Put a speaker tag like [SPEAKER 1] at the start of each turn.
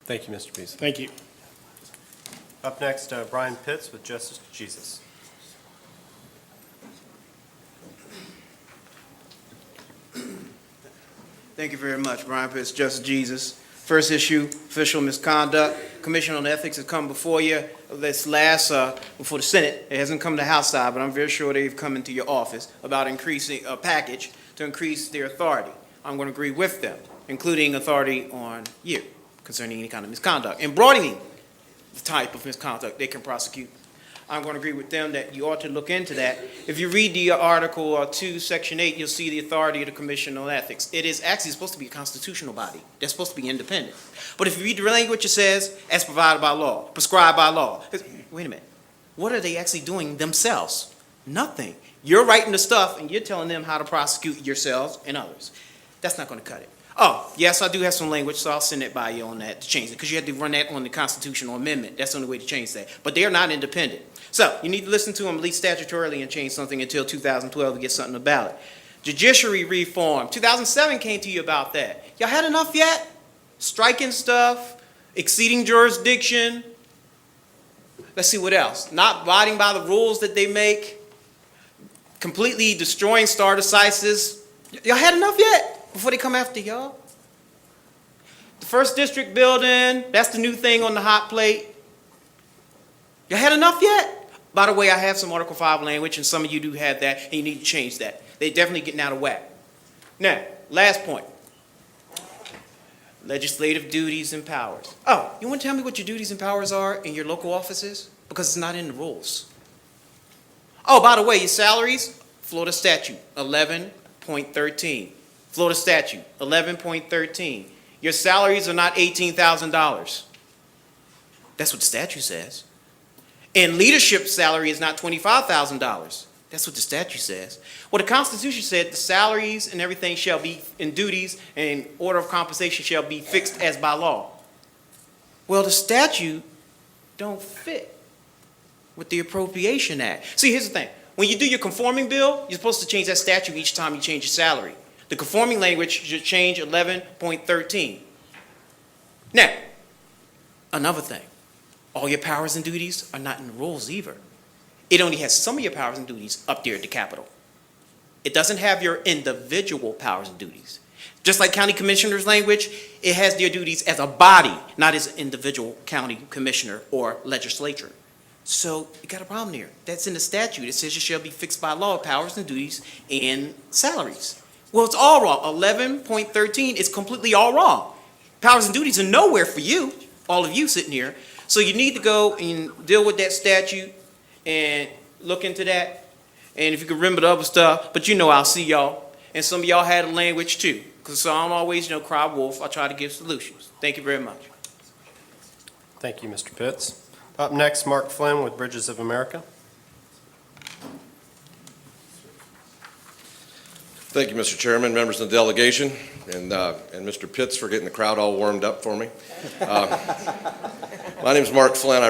[SPEAKER 1] Thank you, Mr. Beasley.
[SPEAKER 2] Thank you.
[SPEAKER 1] Up next, Brian Pitts with Justice Jesus.
[SPEAKER 3] Thank you very much, Brian Pitts, Justice Jesus. First issue, official misconduct. Commission on Ethics has come before you. This last, before the Senate. It hasn't come to the House side, but I'm very sure they've come into your office about increasing a package to increase their authority. I'm going to agree with them, including authority on you concerning any kind of misconduct and broadening the type of misconduct they can prosecute. I'm going to agree with them that you ought to look into that. If you read the Article 2, Section 8, you'll see the authority of the Commission on Ethics. It is actually supposed to be a constitutional body. They're supposed to be independent. But if you read the language, it says, as provided by law, prescribed by law. Wait a minute. What are they actually doing themselves? Nothing. You're writing the stuff, and you're telling them how to prosecute yourselves and others. That's not going to cut it. Oh, yes, I do have some language, so I'll send it by you on that to change it, because you have to run that on the constitutional amendment. That's the only way to change that. But they're not independent. So you need to listen to them at least statutorily and change something until 2012 to get something about it. Judiciary reform. 2007 came to you about that. Y'all had enough yet? Striking stuff, exceeding jurisdiction. Let's see what else. Not abiding by the rules that they make, completely destroying stare decisis. Y'all had enough yet before they come after y'all? The first district building, that's the new thing on the hot plate. Y'all had enough yet? By the way, I have some Article 5 language, and some of you do have that, and you need to change that. They're definitely getting out of whack. Now, last point. Legislative duties and powers. Oh, you want to tell me what your duties and powers are in your local offices? Because it's not in the rules. Oh, by the way, your salaries, Florida statute, 11.13. Florida statute, 11.13. Your salaries are not $18,000. That's what the statute says. And leadership salary is not $25,000. That's what the statute says. Well, the Constitution said the salaries and everything shall be, and duties and order of compensation shall be fixed as by law. Well, the statute don't fit with the Appropriation Act. See, here's the thing. When you do your conforming bill, you're supposed to change that statute each time you change your salary. The conforming language should change 11.13. Now, another thing. All your powers and duties are not in the rules either. It only has some of your powers and duties up there at the Capitol. It doesn't have your individual powers and duties. Just like county commissioner's language, it has their duties as a body, not as an individual county commissioner or legislature. So you got a problem there. That's in the statute. It says you shall be fixed by law, powers and duties and salaries. Well, it's all wrong. 11.13 is completely all wrong. Powers and duties are nowhere for you, all of you sitting here. So you need to go and deal with that statute and look into that. And if you can remember the other stuff, but you know I'll see y'all. And some of y'all had a language too. Because so I'm always, cry wolf. I try to give solutions. Thank you very much.
[SPEAKER 1] Thank you, Mr. Pitts. Up next, Mark Flynn with Bridges of America.
[SPEAKER 4] Thank you, Mr. Chairman, members of the delegation, and Mr. Pitts for getting the crowd all warmed up for me. My name is Mark Flynn.